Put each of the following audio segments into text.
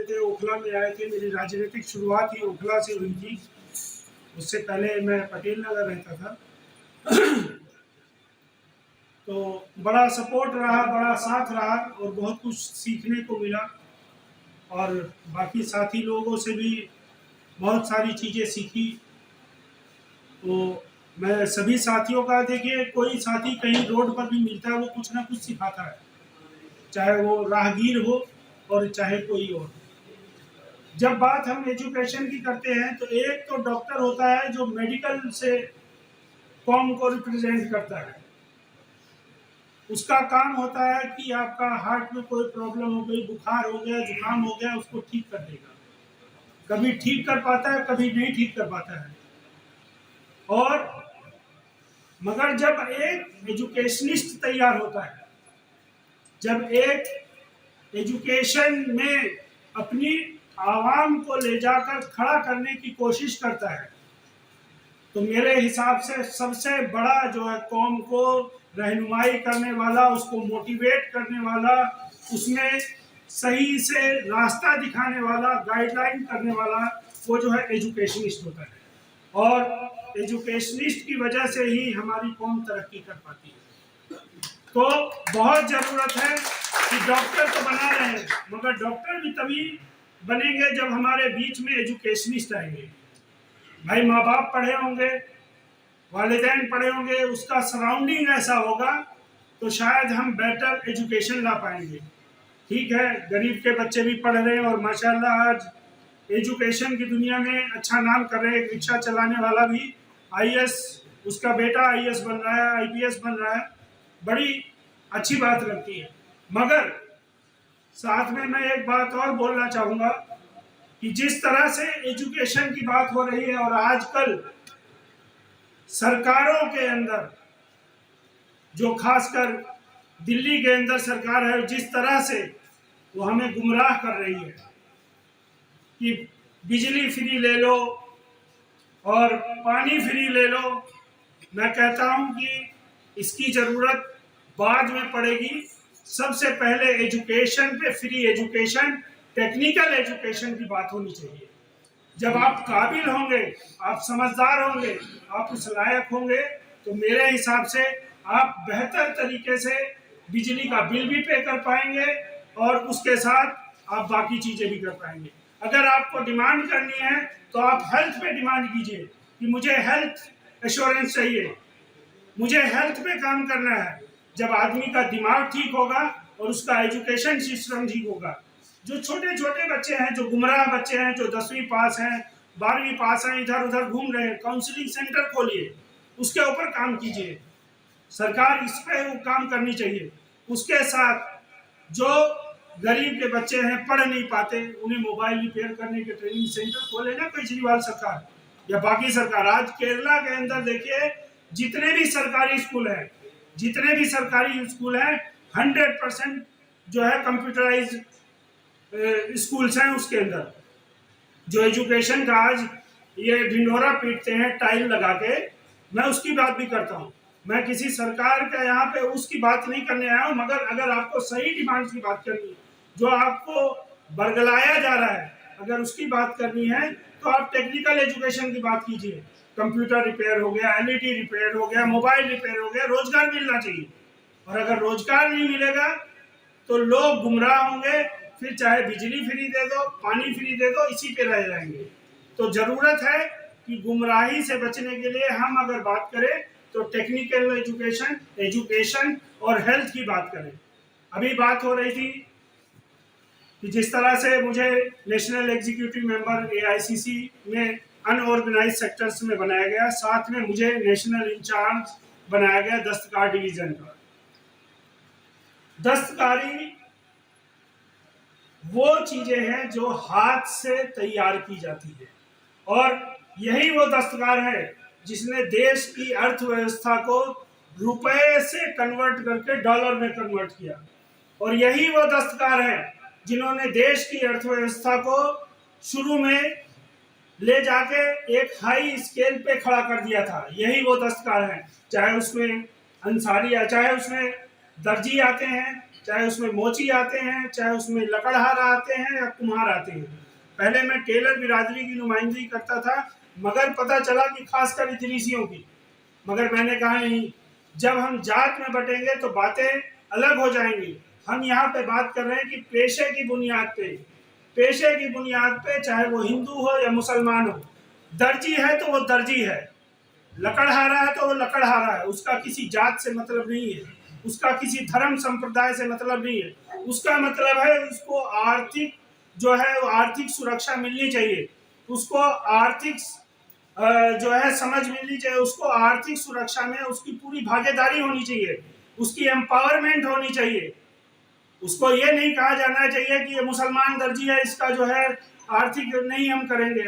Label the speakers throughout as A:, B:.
A: थे, ओखला में आए थे। मेरी राजनीतिक शुरुआत ही ओखला से हुई थी। उससे पहले मैं पटेल नगर रहता था। तो बड़ा सपोर्ट रहा, बड़ा साथ रहा और बहुत कुछ सीखने को मिला। और बाकी साथी लोगों से भी बहुत सारी चीज़ें सीखी। तो मैं सभी साथियों का, देखिए कोई साथी कहीं रोड पर भी मिलता है वो कुछ ना कुछ सिखाता है, चाहे वो राहगीर हो और चाहे कोई और। जब बात हम एजुकेशन की करते हैं तो एक तो डॉक्टर होता है जो मेडिकल से कॉम को रिप्रेजेंट करता है। उसका काम होता है कि आपका हार्ट में कोई प्रॉब्लम हो गई, बुखार हो गया, जुकाम हो गया, उसको ठीक कर देगा। कभी ठीक कर पाता है, कभी नहीं ठीक कर पाता है। और मगर जब एक एजुकेशनिस्ट तैयार होता है, जब एक एजुकेशन में अपनी आवाम को ले जाकर खड़ा करने की कोशिश करता है, तो मेरे हिसाब से सबसे बड़ा जो है कौम को रहनुमाई करने वाला, उसको मोटिवेट करने वाला, उसमें सही से रास्ता दिखाने वाला, गाइडलाइन करने वाला, वो जो है एजुकेशनिस्ट होता है। और एजुकेशनिस्ट की वजह से ही हमारी कौम तरक्की कर पाती है। तो बहुत ज़रूरत है कि डॉक्टर तो बना रहे हैं, मगर डॉक्टर भी तभी बनेंगे जब हमारे बीच में एजुकेशनिस्ट आएंगे। भाई माँ बाप पढ़े होंगे, वालिदैन पढ़े होंगे, उसका सराउंडिंग ऐसा होगा तो शायद हम बेटर एजुकेशन ला पाएंगे। ठीक है, गरीब के बच्चे भी पढ़ रहे हैं और माशाल्लाह आज एजुकेशन की दुनिया में अच्छा नाम कर रहे हैं। एक रिक्शा चलाने वाला भी आईएएस, उसका बेटा आईएएस बन रहा है, आईपीएस बन रहा है, बड़ी अच्छी बात लगती है। मगर साथ में मैं एक बात और बोलना चाहूँगा कि जिस तरह से एजुकेशन की बात हो रही है और आजकल सरकारों के अंदर, जो खासकर दिल्ली के अंदर सरकार है, जिस तरह से वो हमें गुमराह कर रही है कि बिजली फ्री ले लो और पानी फ्री ले लो, मैं कहता हूं कि इसकी ज़रूरत बाद में पड़ेगी। सबसे पहले एजुकेशन पे, फ्री एजुकेशन, टेक्निकल एजुकेशन की बात होनी चाहिए। जब आप काबिल होंगे, आप समझदार होंगे, आप उस लायक होंगे, तो मेरे हिसाब से आप बेहतर तरीके से बिजली का बिल भी पे कर पाएंगे और उसके साथ आप बाकी चीज़ें भी कर पाएंगे। अगर आपको डिमांड करनी है तो आप हेल्थ पे डिमांड कीजिए कि मुझे हेल्थ एश्योरेंस चाहिए, मुझे हेल्थ पे काम करना है। जब आदमी का दिमाग ठीक होगा और उसका एजुकेशन सिस्टम ठीक होगा, जो छोटे छोटे बच्चे हैं, जो गुमराह बच्चे हैं, जो 10वीं पास हैं, 12वीं पास हैं, इधर उधर घूम रहे हैं, काउंसलिंग सेंटर खोलिए, उसके ऊपर काम कीजिए। सरकार इस पे काम करनी चाहिए। उसके साथ जो गरीब के बच्चे हैं, पढ़ नहीं पाते, उन्हें मोबाइल रिपेयर करने के ट्रेनिंग सेंटर खोले ना केजरीवाल सरकार या बाकी सरकार। आज केरला के अंदर देखिए, जितने भी सरकारी स्कूल हैं, जितने भी सरकारी स्कूल हैं, 100% जो है कंप्यूटराइज स्कूल्स हैं। उसके अंदर जो एजुकेशन का आज ये ढिंढोरा पीटते हैं टाइल लगा के, मैं उसकी बात भी करता हूँ। मैं किसी सरकार का यहाँ पे उसकी बात नहीं करने आया हूँ, मगर अगर आपको सही डिमांड की बात करनी है, जो आपको बरगलाया जा रहा है, अगर उसकी बात करनी है तो आप टेक्निकल एजुकेशन की बात कीजिए। कंप्यूटर रिपेयर हो गया, एलईडी रिपेयर हो गया, मोबाइल रिपेयर हो गया, रोजगार मिलना चाहिए। और अगर रोजगार नहीं मिलेगा तो लोग गुमराह होंगे, फिर चाहे बिजली फ्री दे दो, पानी फ्री दे दो, इसी पे रह जाएंगे। तो जरूरत है कि गुमराही से बचने के लिए हम अगर बात करें तो टेक्निकल एजुकेशन और हेल्थ की बात करें। अभी बात हो रही थी कि जिस तरह से मुझे नेशनल एग्जीक्यूटिव मेंबर एआईसीसी में अनऑर्गेनाइज सेक्टर्स में बनाया गया, साथ में मुझे नेशनल इंचार्ज बनाया गया दस्तकार डिवीजन का। दस्तकारी वो चीजें हैं जो हाथ से तैयार की जाती है, और यही वो दस्तकार है जिसने देश की अर्थव्यवस्था को रुपए से कन्वर्ट करके डॉलर में कन्वर्ट किया। और यही वो दस्तकार है जिन्होंने देश की अर्थव्यवस्था को शुरू में ले जाके एक हाई स्केल पे खड़ा कर दिया था। यही वो दस्तकार है, चाहे उसमें अंसारी, चाहे उसमें दर्जी आते हैं, चाहे उसमें मोची आते हैं, चाहे उसमें लकड़हारा आते हैं या कुम्हार आते हैं। पहले मैं टेलर बिरादरी की नुमाइंदगी करता था, मगर पता चला कि खासकर इदरीसियों की, मगर मैंने कहा नहीं, जब हम जात में बटेंगे तो बातें अलग हो जाएंगी। हम यहाँ पे बात कर रहे हैं कि पेशे की बुनियाद पे, पेशे की बुनियाद पे, चाहे वो हिंदू हो या मुसलमान हो, दर्जी है तो वो दर्जी है, लकड़हारा है तो वो लकड़हारा है, उसका किसी जात से मतलब नहीं है, उसका किसी धर्म संप्रदाय से मतलब नहीं है, उसका मतलब है उसको आर्थिक जो है वो आर्थिक सुरक्षा मिलनी चाहिए, उसको आर्थिक जो है समझ मिलनी चाहिए, उसको आर्थिक सुरक्षा में उसकी पूरी भागीदारी होनी चाहिए, उसकी एम्पावरमेंट होनी चाहिए। उसको ये नहीं कहा जाना चाहिए कि ये मुसलमान दर्जी है, इसका जो है आर्थिक नहीं हम करेंगे,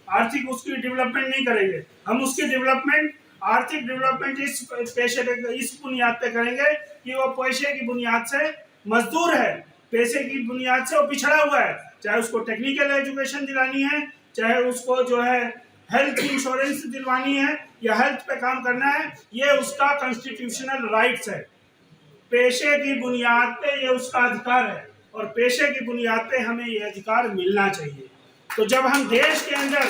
A: आर्थिक उसकी डेवलपमेंट नहीं करेंगे। हम उसकी डेवलपमेंट, आर्थिक डेवलपमेंट इस पेशे पे, इस बुनियाद पे करेंगे कि वो पैसे की बुनियाद से मजदूर है, पैसे की बुनियाद से वो पिछड़ा हुआ है, चाहे उसको टेक्निकल एजुकेशन दिलानी है, चाहे उसको जो है हेल्थ इंश्योरेंस दिलवानी है या हेल्थ पे काम करना है, ये उसका कॉन्स्टिट्यूशनल राइट्स है। पेशे की बुनियाद पे ये उसका अधिकार है और पेशे की बुनियाद पे हमें ये अधिकार मिलना चाहिए। तो जब हम देश के अंदर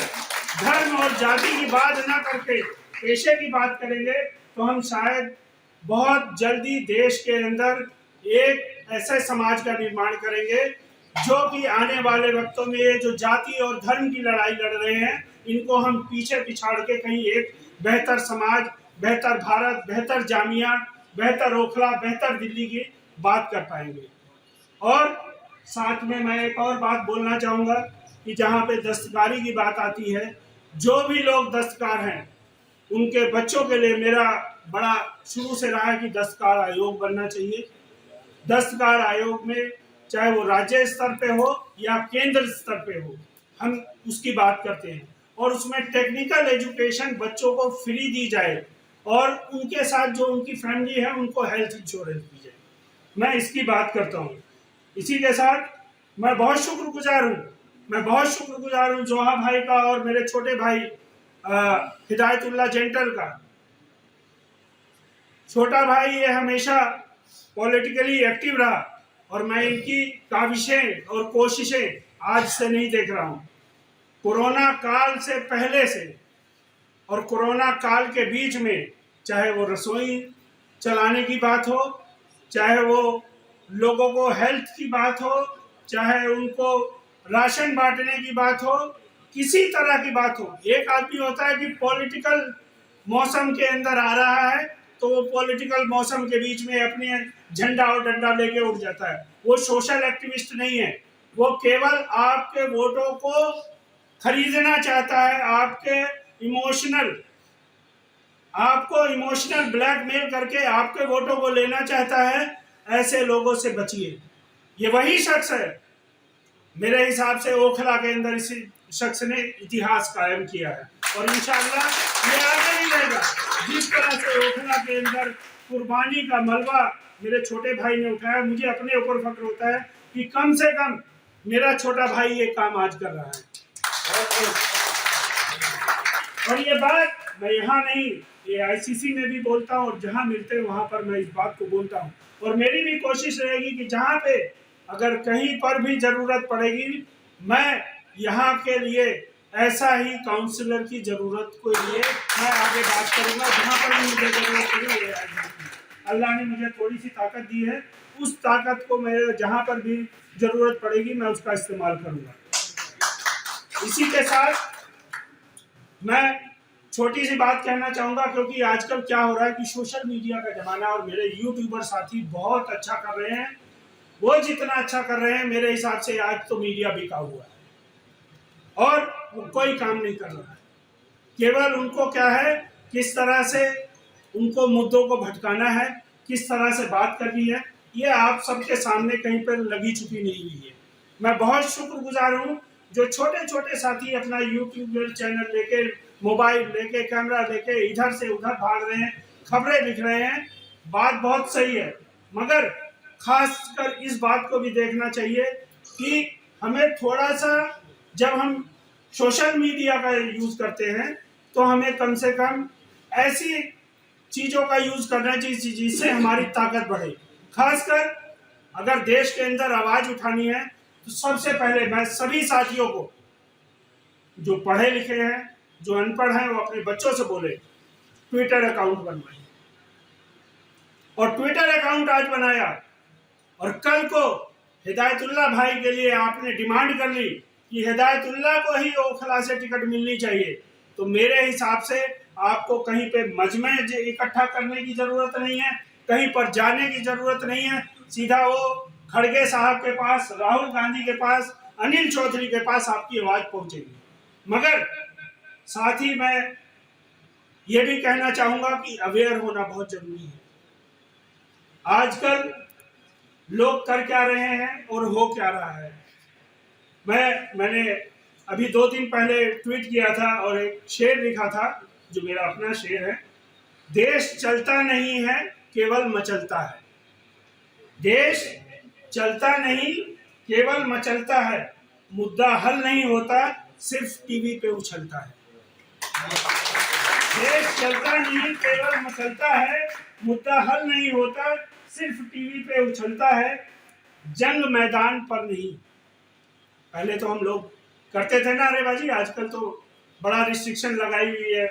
A: धर्म और जाति की बात ना करके पेशे की बात करेंगे तो हम शायद बहुत जल्दी देश के अंदर एक ऐसे समाज का निर्माण करेंगे जो कि आने वाले वक्तों में ये जो जाति और धर्म की लड़ाई लड़ रहे हैं, इनको हम पीछे पिछाड़ के कहीं एक बेहतर समाज, बेहतर भारत, बेहतर जामिया, बेहतर ओखला, बेहतर दिल्ली की बात कर पाएंगे। और साथ में मैं एक और बात बोलना चाहूँगा कि जहाँ पे दस्तकारी की बात आती है, जो भी लोग दस्तकार हैं उनके बच्चों के लिए मेरा बड़ा शुरू से रहा है कि दस्तकार आयोग बनना चाहिए। दस्तकार आयोग में चाहे वो राज्य स्तर पे हो या केंद्र स्तर पे हो, हम उसकी बात करते हैं, और उसमें टेक्निकल एजुकेशन बच्चों को फ्री दी जाए और उनके साथ जो उनकी फैमिली है उनको हेल्थ इंश्योरेंस दी जाए। मैं इसकी बात करता हूँ। इसी के साथ मैं बहुत शुक्रगुजार हूँ जोहा भाई का और मेरे छोटे भाई हिदायतुल्लाह जेंटल का। छोटा भाई ये हमेशा पॉलिटिकली एक्टिव रहा और मैं इनकी काविशें और कोशिशें आज से नहीं देख रहा हूँ। कोरोना काल से पहले से और कोरोना काल के बीच में, चाहे वो रसोई चलाने की बात हो, चाहे वो लोगों को हेल्थ की बात हो, चाहे उनको राशन बांटने की बात हो, किसी तरह की बात हो, एक आदमी होता है कि पॉलिटिकल मौसम के अंदर आ रहा है तो वो पॉलिटिकल मौसम के बीच में अपने झंडा और डंडा लेके उठ जाता है। वो सोशल एक्टिविस्ट नहीं है, वो केवल आपके वोटों को खरीदना चाहता है, आपको इमोशनल ब्लैकमेल करके आपके वोटों को लेना चाहता है। ऐसे लोगों से बचिए। ये वही शख्स है, मेरे हिसाब से ओखला के अंदर इसी शख्स ने इतिहास कायम किया है और इंशाअल्लाह ये आगे नहीं रहेगा। जिस तरह से ओखला के अंदर कुर्बानी का मलबा मेरे छोटे भाई ने उठाया, मुझे अपने ऊपर फख्र होता है कि कम से कम मेरा छोटा भाई ये काम आज कर रहा है। और ये बात मैं यहाँ नहीं, ये आईसीसी में भी बोलता हूँ और जहाँ मिलते हैं वहाँ पर मैं इस बात को बोलता हूँ। और मेरी भी कोशिश रहेगी कि जहाँ पे अगर कहीं पर भी जरूरत पड़ेगी, मैं यहाँ के लिए ऐसा ही काउंसलर की जरूरत के लिए मैं आगे बात करूँगा। जहाँ पर भी मुझे जरूरत पड़ेगी, अल्लाह ने मुझे थोड़ी सी ताकत दी है, उस ताकत को मैं जहाँ पर भी जरूरत पड़ेगी मैं उसका इस्तेमाल करूँगा। इसी के साथ मैं छोटी सी बात कहना चाहूँगा, क्योंकि आजकल क्या हो रहा है कि सोशल मीडिया का ज़माना और मेरे यूट्यूबर साथी बहुत अच्छा कर रहे हैं। वो जितना अच्छा कर रहे हैं मेरे हिसाब से आज तो मीडिया बिका हुआ है और वो कोई काम नहीं कर रहा है। केवल उनको क्या है, किस तरह से उनको मुद्दों को भटकाना है, किस तरह से बात करनी है, ये आप सबके सामने कहीं पर लगी चुकी नहीं हुई है। मैं बहुत शुक्रगुजार हूँ जो छोटे छोटे साथी अपना यूट्यूब चैनल लेके, मोबाइल लेके, कैमरा लेके इधर से उधर भाग रहे हैं, खबरें लिख रहे हैं। बात बहुत सही है, मगर खासकर इस बात को भी देखना चाहिए कि हमें थोड़ा सा, जब हम सोशल मीडिया का यूज़ करते हैं तो हमें कम से कम ऐसी चीज़ों का यूज़ करना चाहिए जिससे हमारी ताकत बढ़े। खासकर अगर देश के अंदर आवाज़ उठानी है तो सबसे पहले मैं सभी साथियों को, जो पढ़े लिखे हैं, जो अनपढ़ हैं, वो अपने बच्चों से बोले ट्विटर अकाउंट बनवाइए। और ट्विटर अकाउंट आज बनाया और कल को हिदायतुल्लाह भाई के लिए आपने डिमांड कर ली कि हिदायतुल्लाह को ही ओखला से टिकट मिलनी चाहिए, तो मेरे हिसाब से आपको कहीं पे मजमे इकट्ठा करने की जरूरत नहीं है, कहीं पर जाने की जरूरत नहीं है। सीधा वो खड़गे साहब के पास, राहुल गांधी के पास, अनिल चौधरी के पास आपकी आवाज पहुंचेगी। मगर साथ ही मैं ये भी कहना चाहूंगा कि अवेयर होना बहुत जरूरी है। आजकल लोग कर क्या रहे हैं और हो क्या रहा है। मैंने अभी 2 दिन पहले ट्वीट किया था और एक शेर लिखा था जो मेरा अपना शेर है। देश चलता नहीं है, केवल मचलता है। देश चलता नहीं, केवल मचलता है। मुद्दा हल नहीं होता, सिर्फ टीवी पे उछलता है। देश चलता नहीं, केवल मचलता है। मुद्दा हल नहीं होता, सिर्फ टीवी पे उछलता है। जंग मैदान पर नहीं। पहले तो हम लोग करते थे नारेबाजी, आजकल तो बड़ा रिस्ट्रिक्शन लगाई हुई है।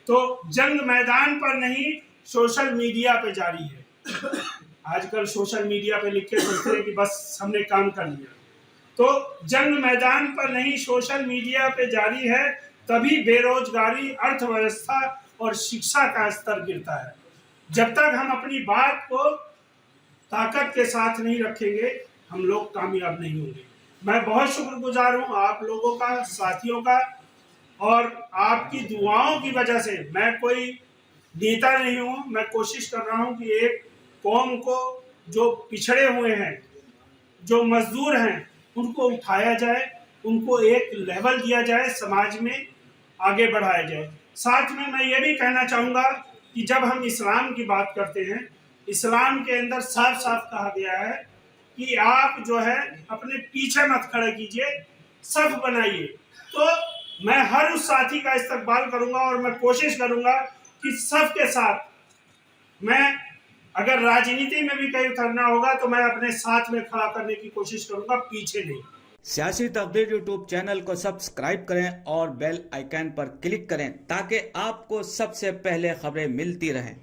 A: तो जंग मैदान पर नहीं, सोशल मीडिया पे जारी है। आजकल सोशल मीडिया पे लिख के सोचते हैं कि बस हमने काम कर लिया। तो जंग मैदान पर नहीं, सोशल मीडिया पे जारी है। तभी बेरोजगारी, अर्थव्यवस्था और शिक्षा का स्तर गिरता है। जब तक हम अपनी बात को ताकत के साथ नहीं रखेंगे, हम लोग कामयाब नहीं होंगे। मैं बहुत शुक्रगुजार हूँ आप लोगों का, साथियों का, और आपकी दुआओं की वजह से। मैं कोई नेता नहीं हूँ, मैं कोशिश कर रहा हूँ कि एक कौम को, जो पिछड़े हुए हैं, जो मजदूर हैं, उनको उठाया जाए, उनको एक लेवल दिया जाए, समाज में आगे बढ़ाया जाए। साथ में मैं ये भी कहना चाहूँगा कि जब हम इस्लाम की बात करते हैं, इस्लाम के अंदर साफ साफ कहा गया है कि आप जो है अपने पीछे मत खड़े कीजिए, सफ बनाइए। तो मैं हर उस साथी का इस्तकबाल करूंगा और मैं कोशिश करूंगा कि सफ के साथ, मैं अगर राजनीति में भी कहीं उतरना होगा तो मैं अपने साथ में खड़ा करने की कोशिश करूंगा, पीछे नहीं।
B: सियासी तकदीर यूट्यूब चैनल को सब्सक्राइब करें और बेल आइकन पर क्लिक करें ताकि आपको सबसे पहले खबरें मिलती रहें।